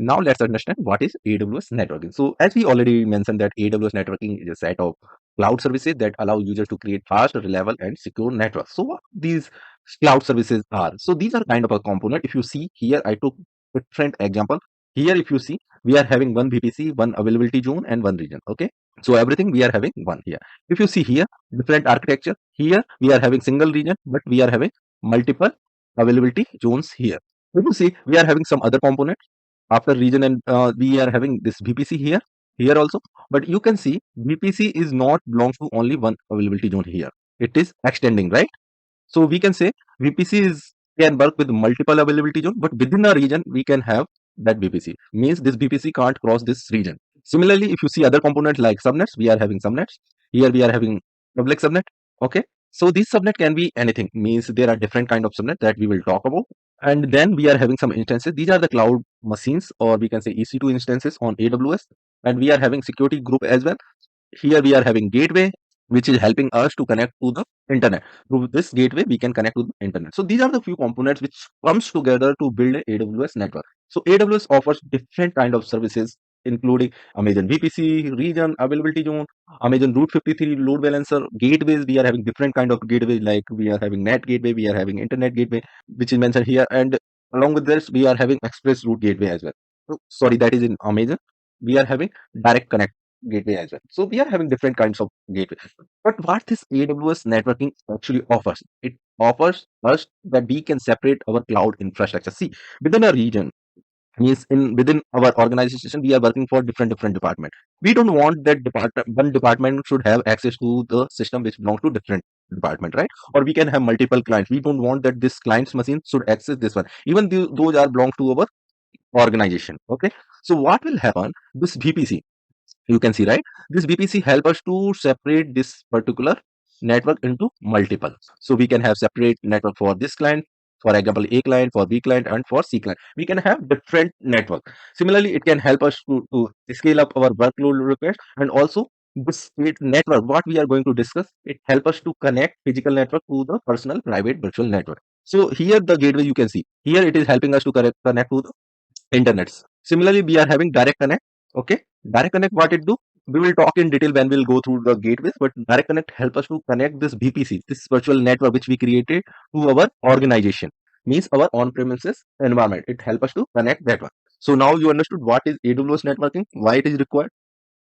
Now let's understand what is AWS networking. So as we already mentioned that AWS networking is a set of cloud services that allow users to create fast, reliable and secure networks. So what these cloud services are? So these are kind of a component. If you see here, I took different example. Here, if you see, we are having one VPC, one availability zone and one region. Okay. So everything we are having one here. If you see here, different architecture. Here we are having single region, but we are having multiple availability zones here. If you see, we are having some other components after region and we are having this VPC here also, but you can see VPC is not belongs to only one availability zone here. It is extending, right? So we can say VPC is can work with multiple availability zone, but within a region we can have that VPC. Means this VPC can't cross this region. Similarly, if you see other components like subnets, we are having subnets. Here we are having public subnet. Okay. So this subnet can be anything. Means there are different kind of subnet that we will talk about. And then we are having some instances. These are the cloud machines, or we can say EC2 instances on AWS. And we are having security group as well. Here we are having gateway, which is helping us to connect to the internet. Through this gateway, we can connect to the internet. So these are the few components which comes together to build a AWS network. So AWS offers different kind of services, including Amazon VPC, region, availability zone, Amazon Route 53, load balancer, gateways. We are having different kind of gateway, like we are having net gateway, we are having internet gateway, which is mentioned here. And along with this, we are having express route gateway as well. So, sorry, that is in Amazon. We are having direct connect gateway as well. So we are having different kinds of gateway. But what this AWS networking actually offers, it offers us that we can separate our cloud infrastructure. See, within a region, means in within our organization, we are working for different department. We don't want that one department should have access to the system which belongs to different department, right? Or we can have multiple clients. We don't want that this client's machine should access this one. Even those are belong to our organization. Okay. So what will happen? This VPC, you can see, right? This VPC help us to separate this particular network into multiple. So we can have separate network for this client, for example, A client, for B client, and for C client. We can have different network. Similarly, it can help us to scale up our workload request. And also this network, what we are going to discuss, it help us to connect physical network to the personal private virtual network. So here the gateway, you can see here it is helping us to connect to the internets. Similarly, we are having direct connect. Okay, direct connect, what it do? We will talk in detail when we'll go through the gateways, but direct connect help us to connect this VPC, this virtual network which we created to our organization, means our on-premises environment. It help us to connect that one. So now you understood what is AWS networking, why it is required.